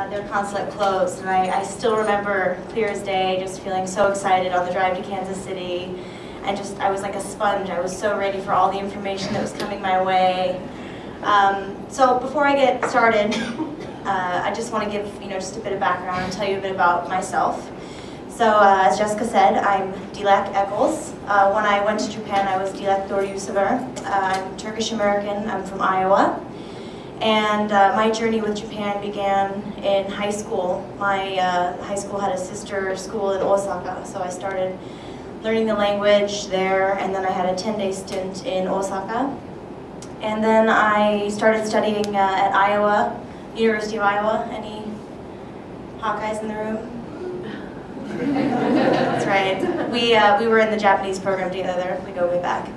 their consulate closed, and I still remember clear as day just feeling so excited on the drive to Kansas City, and just I was like a sponge. I was so ready for all the information that was coming my way. So before I get started, I just want to give just a bit of background and tell you a bit about myself. So as Jessica said, I'm Dilek Eccles. When I went to Japan, I was Dilek Doğru. I'm Turkish American. I'm from Iowa. And my journey with Japan began in high school. My high school had a sister school in Osaka, so I started learning the language there, and then I had a 10-day stint in Osaka. And then I started studying at Iowa, University of Iowa. Any Hawkeyes in the room? That's right. We were in the Japanese program together. We go way back.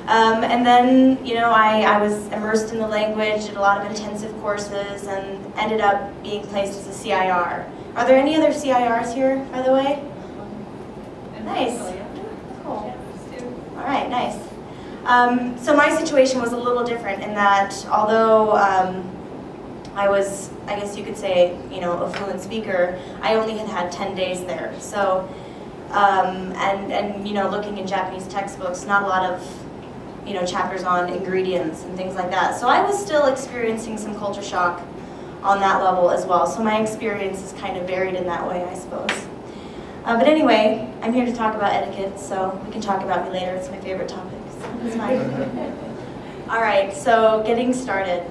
And then, I was immersed in the language, did a lot of intensive courses, and ended up being placed as a CIR. Are there any other CIRs here, by the way? Nice. Cool. All right, nice. So my situation was a little different in that although I was, I guess you could say, a fluent speaker, I only had 10 days there. So, and looking in Japanese textbooks, not a lot of chapters on ingredients and things like that. So I was still experiencing some culture shock on that level as well. So my experience is kind of varied in that way, I suppose. But anyway, I'm here to talk about etiquette, so we can talk about me later. It's my favorite topic, so it's fine. All right, so getting started.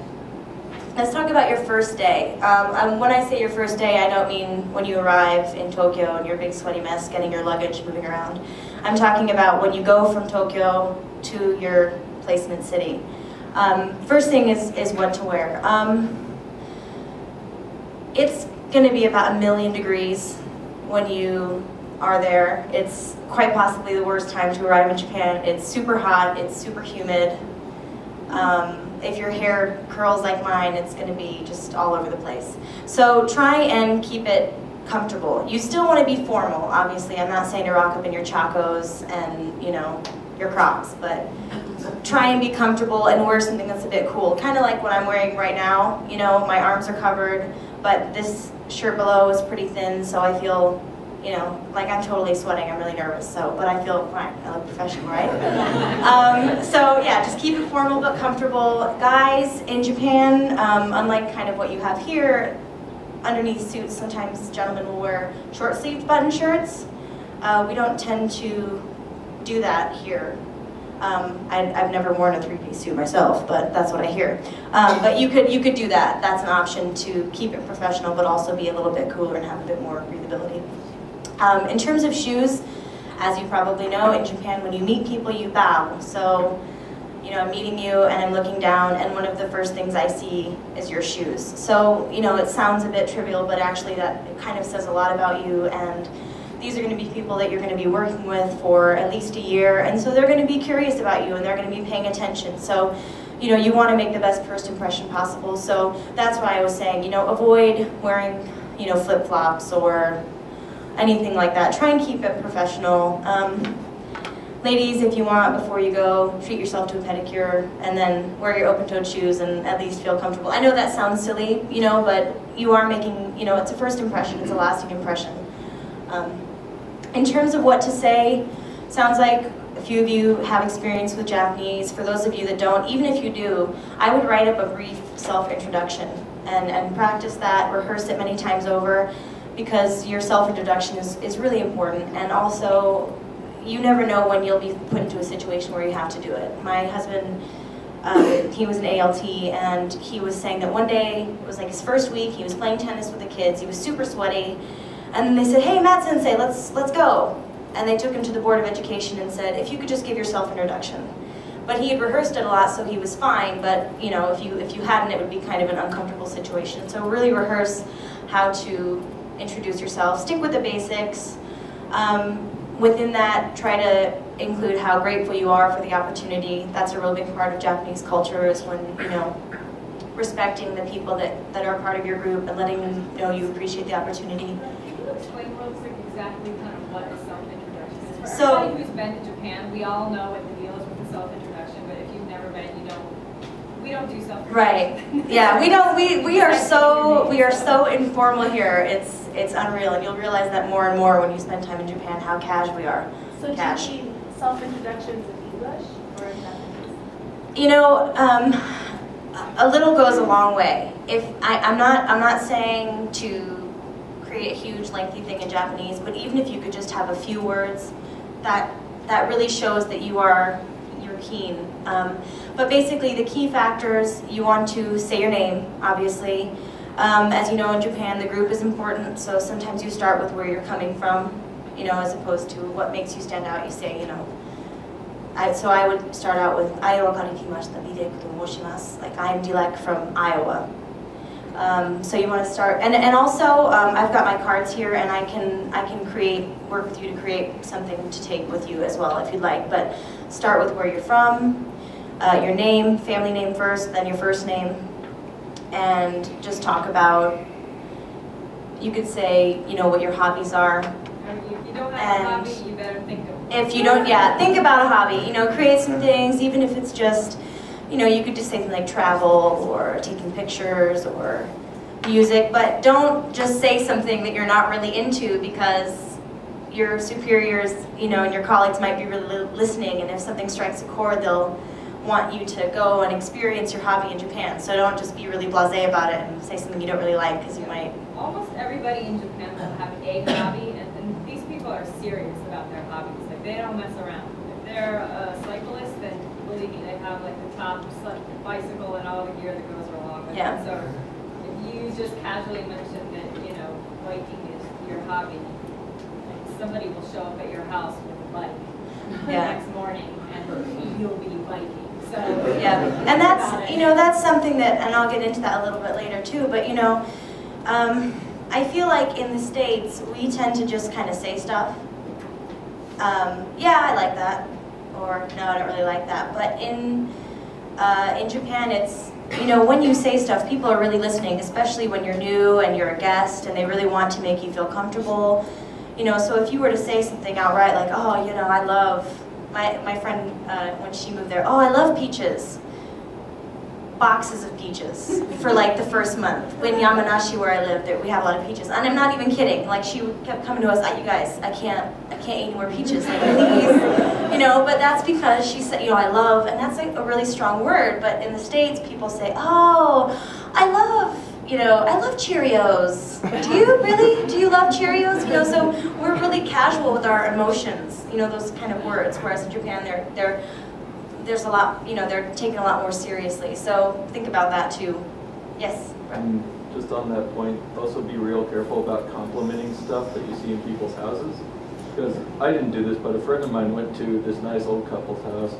Let's talk about your first day. When I say your first day, I don't mean when you arrive in Tokyo and you're a big sweaty mess getting your luggage moving around. I'm talking about when you go from Tokyo to your placement city. First thing is what to wear. It's going to be about 1,000,000 degrees when you are there. It's quite possibly the worst time to arrive in Japan. It's super hot, it's super humid. If your hair curls like mine, it's going to be just all over the place. So try and keep it comfortable. You still want to be formal, obviously. I'm not saying to rock up in your chacos and, your Crocs, but try and be comfortable and wear something that's a bit cool. Kind of like what I'm wearing right now. My arms are covered, but this shirt below is pretty thin, so I feel, like I'm totally sweating. I'm really nervous, but I feel fine. I look professional, right? So yeah, just keep it formal but comfortable. Guys, in Japan, unlike kind of what you have here, underneath suits, sometimes gentlemen will wear short-sleeved button shirts. We don't tend to do that here. I've never worn a three-piece suit myself, but that's what I hear. But you could do that. That's an option to keep it professional, but also be a little bit cooler and have a bit more breathability. In terms of shoes, as you probably know, in Japan, when you meet people, you bow. So, I'm meeting you and I'm looking down, and one of the first things I see is your shoes. So, it sounds a bit trivial, but actually that kind of says a lot about you, and these are going to be people that you're going to be working with for at least a year, and so they're going to be curious about you and they're going to be paying attention. So, you want to make the best first impression possible. So that's why I was saying, avoid wearing, flip-flops or anything like that. Try and keep it professional. Ladies, if you want, before you go, treat yourself to a pedicure and then wear your open-toed shoes and at least feel comfortable. I know that sounds silly, but you are making, it's a first impression, it's a lasting impression. In terms of what to say, sounds like a few of you have experience with Japanese. For those of you that don't, even if you do, I would write up a brief self-introduction and practice that, rehearse it many times over, because your self-introduction is really important. And also, you never know when you'll be put into a situation where you have to do it. My husband, he was an ALT, and he was saying that one day, it was like his first week, he was playing tennis with the kids, he was super sweaty, and then they said, "Hey, Matt Sensei, let's go." And they took him to the Board of Education and said, "If you could just give your self-introduction." But he had rehearsed it a lot, so he was fine, but if you hadn't, it would be kind of an uncomfortable situation. So really rehearse how to introduce yourself. Stick with the basics. Within that, try to include how grateful you are for the opportunity. That's a real big part of Japanese culture, is when, respecting the people that are part of your group and letting them know you appreciate the opportunity. Can you explain real quick exactly kind of what a self-introduction is? For So, everybody who's been to Japan, we all know what the deal is with the self-introduction, but if you've never been, we don't do stuff. Right. Yeah, we are so informal here. It's unreal, and you'll realize that more and more when you spend time in Japan how cash we are. So cash. do you mean self-introductions in English or in Japanese? You know, a little goes a long way. If I'm not saying to create a huge lengthy thing in Japanese, but even if you could just have a few words, that really shows that you're keen. But basically, the key factors, you want to say your name, obviously. As you know, in Japan, the group is important, so sometimes you start with where you're coming from, you know, as opposed to what makes you stand out. You say, you know, so I would start out with Iowaから来ましたBidekと申します. Like, I'm Dilek from Iowa. So you want to start, and also I've got my cards here, and I can work with you to create something to take with you as well if you'd like. But start with where you're from, your name, family name first, then your first name, and just talk about. You could say, you know, what your hobbies are. If you don't have a hobby, you better think of it. If you don't, yeah, think about a hobby. You know, create some things, even if it's just. You know, you could just say something like travel or taking pictures or music, but don't just say something that you're not really into because your superiors, you know, and your colleagues might be really listening, and if something strikes a chord, they'll want you to go and experience your hobby in Japan. So don't just be really blasé about it and say something you don't really like because you might. Almost everybody in Japan will have a hobby, and these people are serious about their hobbies. Like, they don't mess around. If they're a cyclist, then believe me, they have like the top bicycle and all the gear that goes along with it. So if you just casually mention that, you know, biking is your hobby, like, somebody will show up at your house with a bike the next morning, and you'll be biking. So yeah, and that's, you know, that's something that, and I'll get into that a little bit later too. But you know, I feel like in the States we tend to just kind of say stuff. Yeah, I like that. Or no, I don't really like that. But in Japan, it's, you know, when you say stuff, people are really listening, especially when you're new and you're a guest, and they really want to make you feel comfortable. You know, so if you were to say something outright like, oh, you know, I love, my friend, when she moved there, oh, I love peaches. Boxes of peaches for like the first month. In Yamanashi, where I lived, we have a lot of peaches, and I'm not even kidding. Like, she kept coming to us, you guys, I can't eat any more peaches, like, please. You know, but that's because she said, you know, I love, and that's like a really strong word. But in the States, people say, oh, I love, you know, I love Cheerios. Do you really? Do you love Cheerios? You know, so we're really casual with our emotions. You know, those kind of words. Whereas in Japan, there's a lot, you know, they're taken a lot more seriously. So think about that too. Yes? And just on that point, also be real careful about complimenting stuff that you see in people's houses. Because I didn't do this, but a friend of mine went to this nice old couple's house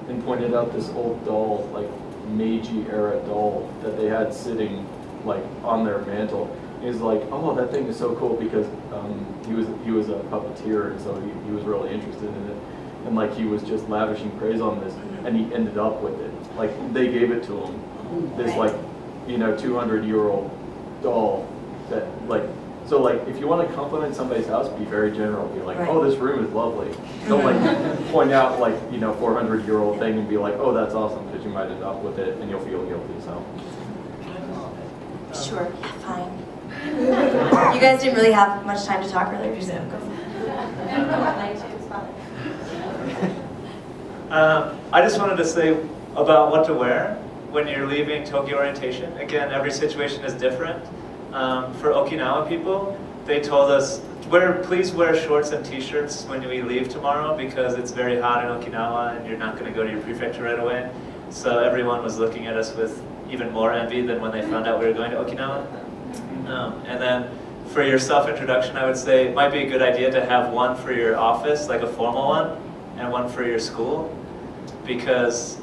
and pointed out this old doll, like Meiji era doll that they had sitting like on their mantle. He's like, oh, that thing is so cool, because he was a puppeteer, and so he was really interested in it. And like, he was just lavishing praise on this, and he ended up with it. Like, they gave it to him, this like, you know, 200-year-old doll that like, so like, if you want to compliment somebody's house, be very general. Be like, oh, this room is lovely. Don't like point out like, you know, 400-year-old thing and be like, oh, that's awesome, because you might end up with it and you'll feel guilty. So. Sure. Yeah, fine. You guys didn't really have much time to talk earlier, so I just wanted to say about what to wear when you're leaving Tokyo orientation. Again, every situation is different. For Okinawa people, they told us, please wear shorts and t-shirts when we leave tomorrow, because it's very hot in Okinawa and you're not going to go to your prefecture right away. So everyone was looking at us with even more envy than when they found out we were going to Okinawa. And then for your self-introduction, I would say it might be a good idea to have one for your office, like a formal one, and one for your school. Because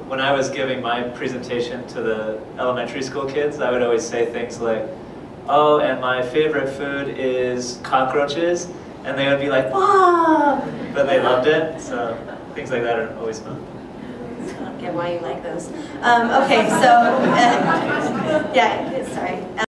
when I was giving my presentation to the elementary school kids, I would always say things like, oh, and my favorite food is cockroaches, and they would be like, wow! But they loved it, so things like that are always fun. I don't get why you like those. Okay, so, yeah, sorry.